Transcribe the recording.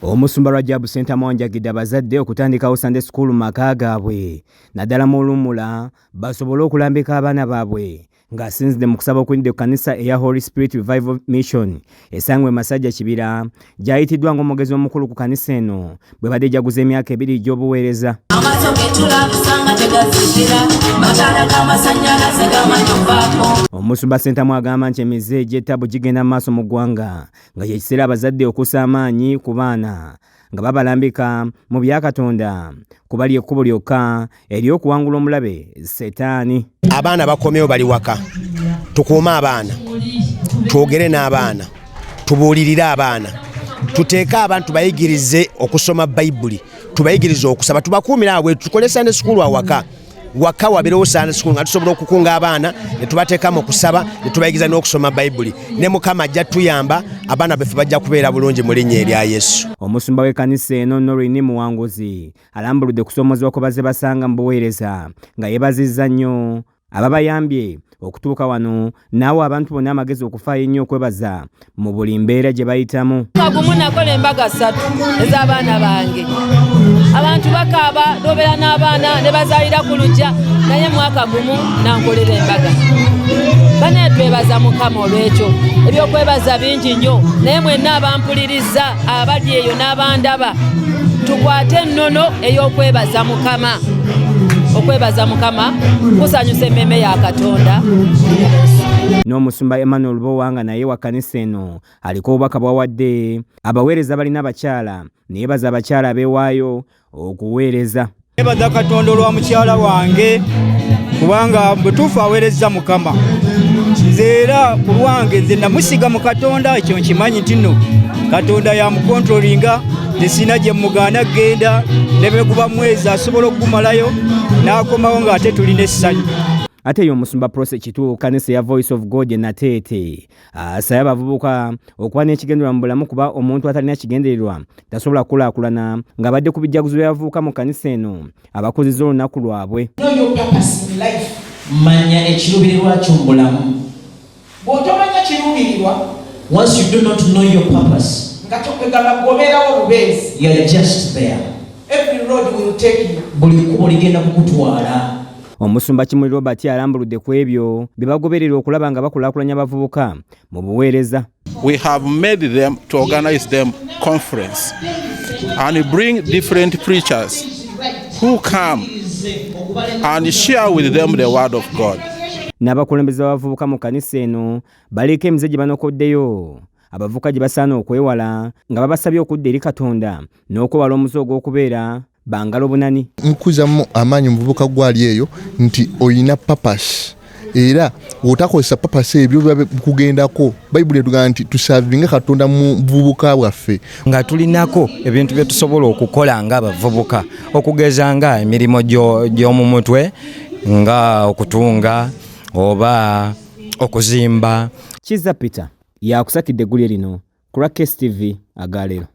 Omusumba Rajab Center mwanjagidde abazadde okutandikawo Sunday School maka gaabwe naddala mu Lummula basobole okulambika abaana baabwe ng'asinzidde mu kusaba okwinidde ku Kanisa eya Holy Spirit Revival Mission esangwe Masajja Kibira gyayitiddwa ng'omugezi omukulu ku Kanisa eno bwe badde jaguza emyaka 2 egy'obuweereza. Omusumba Center mwagamba nti emize egy'ettabu gigenda mu maaso mu ggwanga nga yekiseera abazadde okussa amaanyi ku baana nga babalambika mu bya Katonda kubali ekkubo lyokka ery'okuwangula omulabe Setaani. Abaana bakomyewo bali waka, tukuuma abaana, twogere n'abaana, tubuulirire abaana, tuteeke abantu bayigirize okusoma Bayibuli, tubayigirize okusaba, tubakuumira awo tukole Sunday School awaka. Waka wabeerewo Sunday School nga tusobola okukunga abaana ne tubateekamu okusaba ne tubayigiriza n'okusoma Bayibuli ne Mukama ajja tuyamba abaana baffe bajja kubeera bulungi mu linnya erya Yesu. Omusumba w'ekkanisa eno Norini Muwanguzi alambuludde kusoomozebwa kwe bazze basanga mu buweereza nga yeebazizza nnyo ababayambye okutuuka wano naawe abantu bonna amagezi okufaayo ennyo okwebaza mu buli mbeera gye bayitamu. Gumu nakola embaga 3 ez'abaana bange. Abantu bakaaba dobeera n'abaana ne bazaalira ku luggya naye mwaka gumu nankolera embaga. Bane twebaza Mukama olw'ekyo ebyokwebaza bingi nnyo naye mwenna abampuliriza abali eyo n'abandaba tukwate ennono ey'okwebaza Mukama. Okwebaza Mukama kusanyusa emmeme ya Katonda. N'omusumba Emmanuel Bowanga naye wa Kanisa eno aliko obubaka bwawadde abaweereza balina abakyala neyebaza abakyala abeewaayo okuweereza. Nebaza Katonda olwa mukyala wange kubanga bwe tuufu aweereza Mukama. Nze era ku lwange nze namusiga mu Katonda, ekyo nkimanyi nti nno Katonda yamukontrolinga tesina gye mugaana genda ne bwe guba mwezi asobola okugumalayo n'akomawo ng'ate tulina essanyu. Ate y'omusumba Prose Kitu Kanisa ya Voice of God Nateete asaba abavubuka okuba n'ekigendererwa mu bulamu kuba omuntu atalina kigendererwa tasobola kukulaakulana nga badde ku bijjaguzo byavubuka mu Kanisa eno abakozesa olunaku lwabwe. Manya ekiruubirirwa kyo mu bulamu. Bw'otomanya kiruubirirwa, once you do not know your purpose, you are just there. Every road will take you. Buli kkubo ligenda kukutwala. Omusumba Kimuli Robert alambuludde ku ebyo bye bagoberera okulaba nga bakulaakulanya abavubuka mu buweereza. We have made them to organize them conference and bring different preachers who come and share with them the word of God. N'abakulembeze abavubuka mu Kanisa eno baleeka emize gye banokoddeyo abavubuka gye basaana okwewala nga babasabye okudda eri Katonda n'okwewala omuze ogw'okubeera bangalo bunani. Nkuzamu amaanyi muvubuka gwali eyo nti oyina papas era otakozesa papas ebyo bikugendako. Bayibuli etugamba nti tusavinga Katonda mu buvubuka bwaffe nga tulinako ebintu bye tusobola okukola nga abavubuka okugeza nga emirimu gy'omu mutwe nga okutunga oba okuzimba. Kiza Peter yakusakidde eggulire lino ku Rakes TV Agalero.